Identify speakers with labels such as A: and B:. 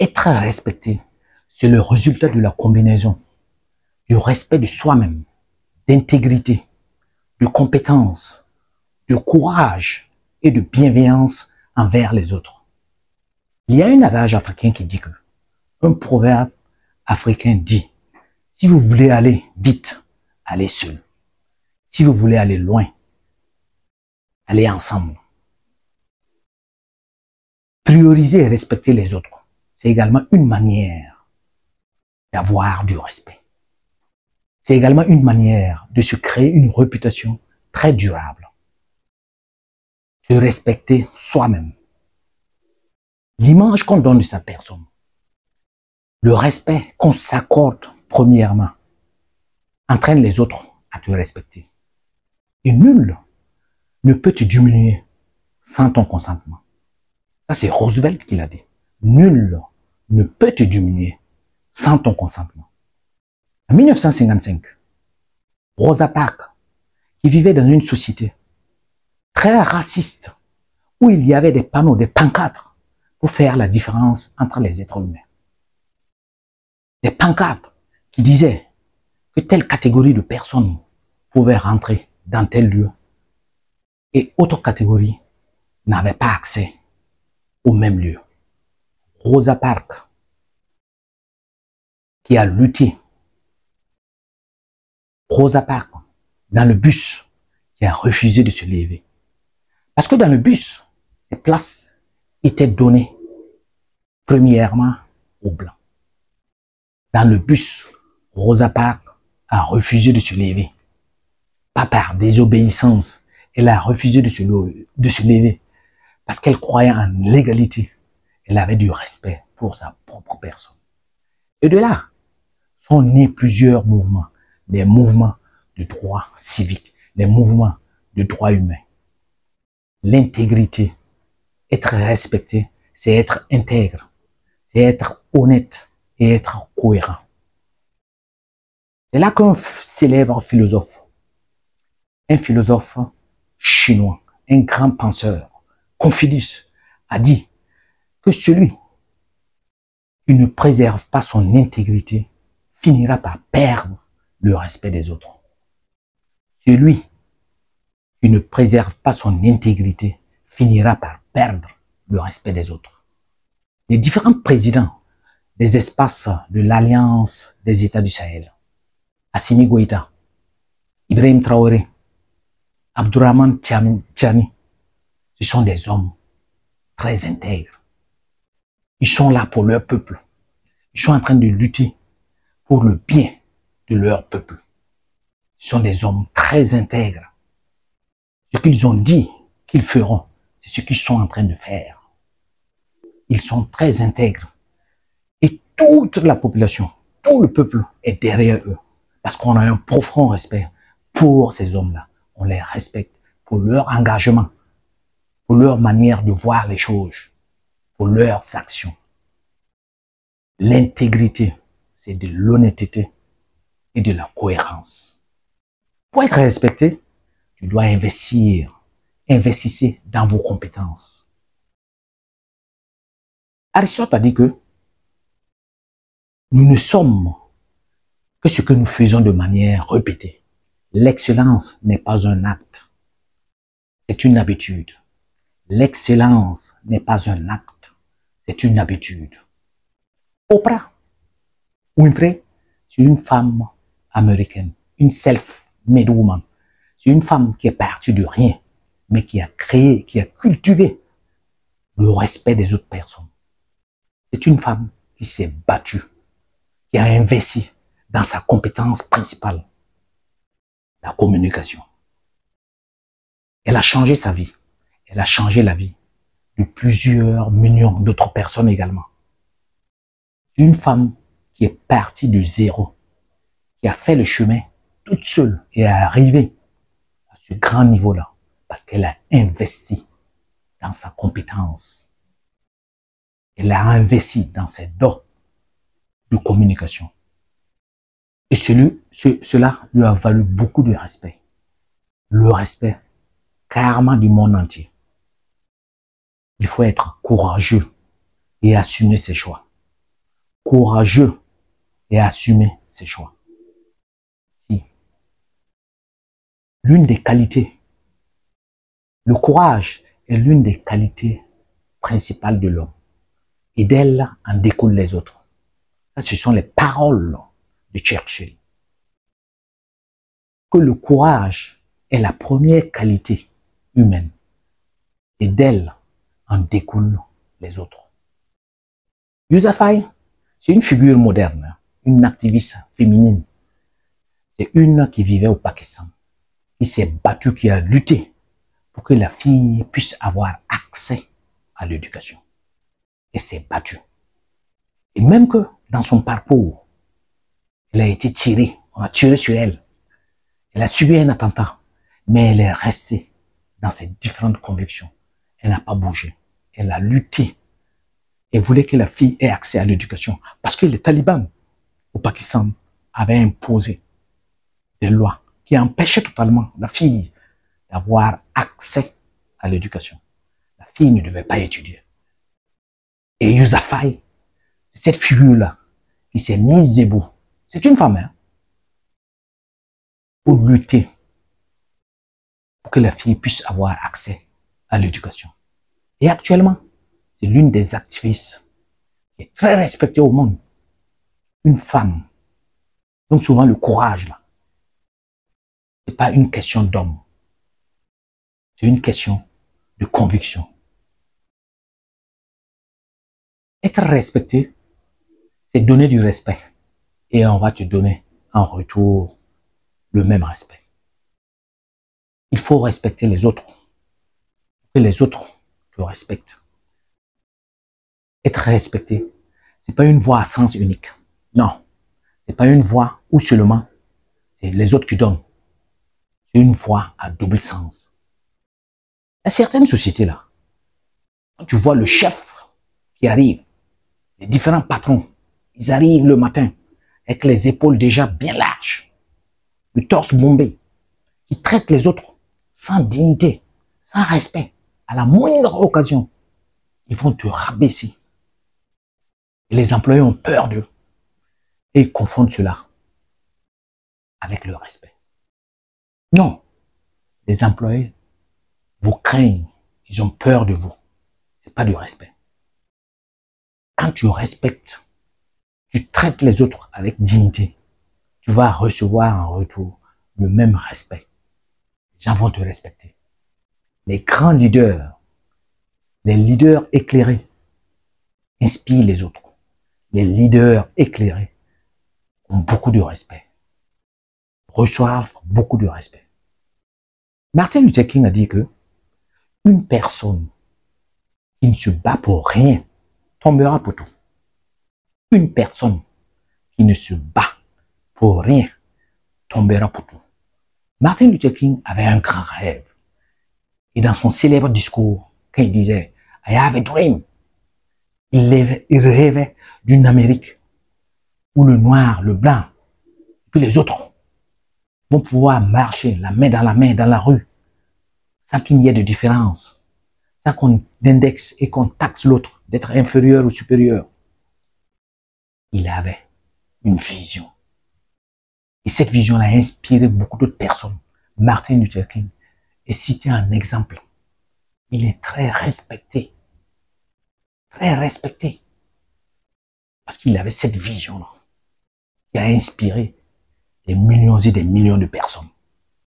A: Être respecté, c'est le résultat de la combinaison du respect de soi-même, d'intégrité, de compétence, de courage et de bienveillance envers les autres. Il y a un adage africain qui dit que, un proverbe africain dit, si vous voulez aller vite, allez seul. Si vous voulez aller loin, allez ensemble. Prioriser et respecter les autres, c'est également une manière d'avoir du respect. C'est également une manière de se créer une réputation très durable. Se respecter soi-même. L'image qu'on donne de sa personne. Le respect qu'on s'accorde premièrement entraîne les autres à te respecter. Et nul ne peut te diminuer sans ton consentement. Ça, c'est Roosevelt qui l'a dit. Nul ne peut te diminuer sans ton consentement. En 1955, Rosa Parks, qui vivait dans une société très raciste, où il y avait des panneaux, des pancartes, pour faire la différence entre les êtres humains. Des pancartes qui disaient que telle catégorie de personnes pouvait rentrer dans tel lieu et autre catégorie n'avait pas accès au même lieu. Rosa Parks, qui a lutté. Rosa Parks, dans le bus, qui a refusé de se lever. Parce que dans le bus, les places étaient données premièrement aux Blancs. Dans le bus, Rosa Parks a refusé de se lever. Pas par désobéissance, elle a refusé de se lever parce qu'elle croyait en l'égalité. Elle avait du respect pour sa propre personne. Et de là sont nés plusieurs mouvements, des mouvements de droits civiques, des mouvements de droits humains. L'intégrité, être respecté, c'est être intègre, c'est être honnête et être cohérent. C'est là qu'un célèbre philosophe, un philosophe chinois, un grand penseur, Confucius, a dit que celui qui ne préserve pas son intégrité finira par perdre le respect des autres. Celui qui ne préserve pas son intégrité finira par perdre le respect des autres. Les différents présidents des espaces de l'Alliance des États du Sahel, Assimi Goïta, Ibrahim Traoré, Abdourahmane Tiani, ce sont des hommes très intègres. Ils sont là pour leur peuple. Ils sont en train de lutter pour le bien de leur peuple. Ce sont des hommes très intègres. Ce qu'ils ont dit qu'ils feront, c'est ce qu'ils sont en train de faire. Ils sont très intègres. Et toute la population, tout le peuple est derrière eux. Parce qu'on a un profond respect pour ces hommes-là. On les respecte pour leur engagement, pour leur manière de voir les choses, pour leurs actions. L'intégrité, c'est de l'honnêteté et de la cohérence. Pour être respecté, tu dois investir. Investissez dans vos compétences. Aristote a dit que nous ne sommes que ce que nous faisons de manière répétée. L'excellence n'est pas un acte, c'est une habitude. L'excellence n'est pas un acte, c'est une habitude. Oprah Winfrey, c'est une femme américaine, une self-made woman. C'est une femme qui est partie de rien, mais qui a créé, qui a cultivé le respect des autres personnes. C'est une femme qui s'est battue, qui a investi dans sa compétence principale, la communication. Elle a changé sa vie. Elle a changé la vie de plusieurs millions d'autres personnes également. Une femme qui est partie de zéro, qui a fait le chemin toute seule et est arrivée à ce grand niveau-là parce qu'elle a investi dans sa compétence. Elle a investi dans ses dons de communication. Et cela lui a valu beaucoup de respect. Le respect carrément du monde entier. Il faut être courageux et assumer ses choix. courageux et assumer ses choix. Si l'une des qualités, le courage est l'une des qualités principales de l'homme. Et d'elle en découlent les autres. Ça, ce sont les paroles de Churchill. Que le courage est la première qualité humaine. Et d'elle en découlent les autres. Yousafzai, c'est une figure moderne, une activiste féminine. C'est une qui vivait au Pakistan, qui s'est battue, qui a lutté pour que la fille puisse avoir accès à l'éducation. Elle s'est battue. Et même que dans son parcours, elle a été tirée, on a tiré sur elle. Elle a subi un attentat, mais elle est restée dans ses différentes convictions. Elle n'a pas bougé. Elle a lutté et voulait que la fille ait accès à l'éducation. Parce que les talibans au Pakistan avaient imposé des lois qui empêchaient totalement la fille d'avoir accès à l'éducation. La fille ne devait pas étudier. Et Yousafzai, c'est cette figure-là qui s'est mise debout. C'est une femme, hein, pour lutter pour que la fille puisse avoir accès à l'éducation. Et actuellement, c'est l'une des activistes qui est très respectée au monde. Une femme. Donc souvent le courage, là, c'est pas une question d'homme. C'est une question de conviction. Être respecté, c'est donner du respect. Et on va te donner en retour le même respect. Il faut respecter les autres. Que les autres te respectent. Être respecté, c'est pas une voie à sens unique. Non. C'est pas une voie où seulement c'est les autres qui donnent. C'est une voie à double sens. Il y a certaines sociétés là, quand tu vois le chef qui arrive, les différents patrons, ils arrivent le matin avec les épaules déjà bien larges, le torse bombé, qui traitent les autres sans dignité, sans respect. À la moindre occasion, ils vont te rabaisser. Et les employés ont peur d'eux. Et ils confondent cela avec le respect. Non, les employés vous craignent, ils ont peur de vous. C'est pas du respect. Quand tu respectes, tu traites les autres avec dignité, tu vas recevoir en retour le même respect. Les gens vont te respecter. Les grands leaders, les leaders éclairés, inspirent les autres. Les leaders éclairés ont beaucoup de respect, reçoivent beaucoup de respect. Martin Luther King a dit que une personne qui ne se bat pour rien tombera pour tout. Une personne qui ne se bat pour rien tombera pour tout. Martin Luther King avait un grand rêve. Et dans son célèbre discours, quand il disait « I have a dream », il rêvait d'une Amérique où le noir, le blanc, et puis les autres vont pouvoir marcher la main dans la rue, sans qu'il n'y ait de différence, sans qu'on indexe et qu'on taxe l'autre d'être inférieur ou supérieur. Il avait une vision. Et cette vision a inspiré beaucoup d'autres personnes. Martin Luther King est cité en exemple. Il est très respecté. Très respecté. Parce qu'il avait cette vision-là qui a inspiré des millions et des millions de personnes.